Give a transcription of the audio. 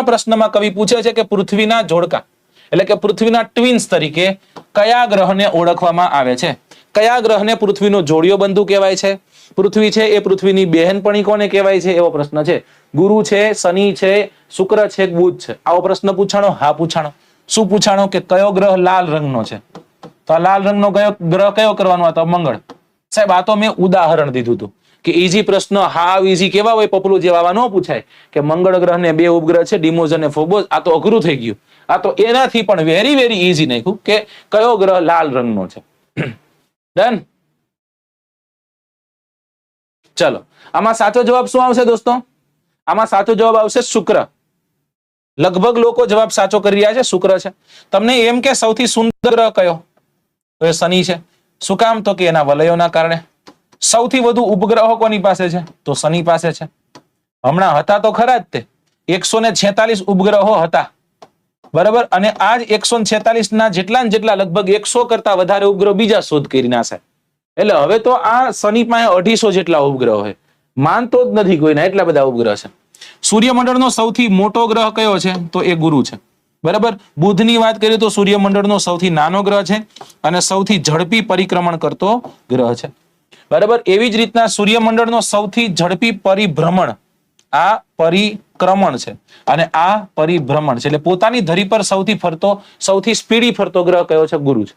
પ્રશ્નમાં કવિ પૂછે છે કે પૃથ્વીના જોડકા એટલે કે પૃથ્વીના ટ્વિન્સ તરીકે કયા ગ્રહને ઓળખવામાં આવે છે? કયા ગ્રહને પૃથ્વીનો જોડિયો બંધુ કહેવાય છે? પૃથ્વી છે એ પૃથ્વીની બહેનપણી કોને કહેવાય છે? એવો પ્રશ્ન છે. ગુરુ છે, શનિ છે, શુક્ર છે, બુધ છે? આવો પ્રશ્ન પૂછાણો? હા પૂછાણો. શું પૂછાણો? કે કયો ગ્રહ લાલ રંગનો છે? તો આ લાલ રંગનો ગ્રહ કયો કરવાનો હતો? મંગળ. સાહેબ આ તો મેં ઉદાહરણ દીધું હતું કે ઈઝી પ્રશ્ન, હાવ ઈઝી કેવા હોય પપલું જેવા ન પૂછાય કે મંગળ ગ્રહને 2 ઉપગ્રહ છે, ડિમોસ અને ફોબોસ. આ તો અઘરું થઈ ગયું. આ તો એનાથી પણ વેરી વેરી ઈઝી નાખ્યું કે કયો ગ્રહ લાલ રંગનો છે. ડન. ચલો આમાં સાચો જવાબ શું આવશે દોસ્તો? આમાં સાચો જવાબ આવશે શુક્ર. લગભગ લોકો જવાબ સાચો કરી રહ્યા છે, શુક્ર છે. તમને એમ કે સૌથી સુંદર ગ્રહ કયો? તો એ શનિ છે. શું કામ? તો કે એના વલયોના કારણે. સૌથી વધુ ઉપગ્રહો કોની પાસે છે? તો શનિ પાસે છે. હમણાં હતા તો ખરા જ તે 146 ઉપગ્રહો હતા, બરાબર. અને આજ 146 ના જેટલા લગભગ 100 કરતા વધારે ઉપગ્રહ બીજા શોધ કરી નાશે. એટલે હવે તો આ શનિ પાસે 250 જેટલા ઉપગ્રહો છે. માનતો જ નથી કોઈના, એટલા બધા ઉપગ્રહ છે. સૂર્યમંડળનો સૌથી મોટો ગ્રહ કયો છે? તો એ ગુરુ છે, બરાબર. બુધની વાત કરીએ તો સૂર્યમંડળનો સૌથી નાનો ગ્રહ છે અને સૌથી ઝડપી પરિક્રમણ કરતો ગ્રહ છે, બરાબર. એવી જ રીતના સૂર્યમંડળનો સૌથી ઝડપી પરિભ્રમણ આ પરિક્રમણ છે અને આ પરિભ્રમણ છે. એટલે પોતાની ધરી પર સૌથી સ્પીડી ફરતો ગ્રહ કયો છે? ગુરુ છે.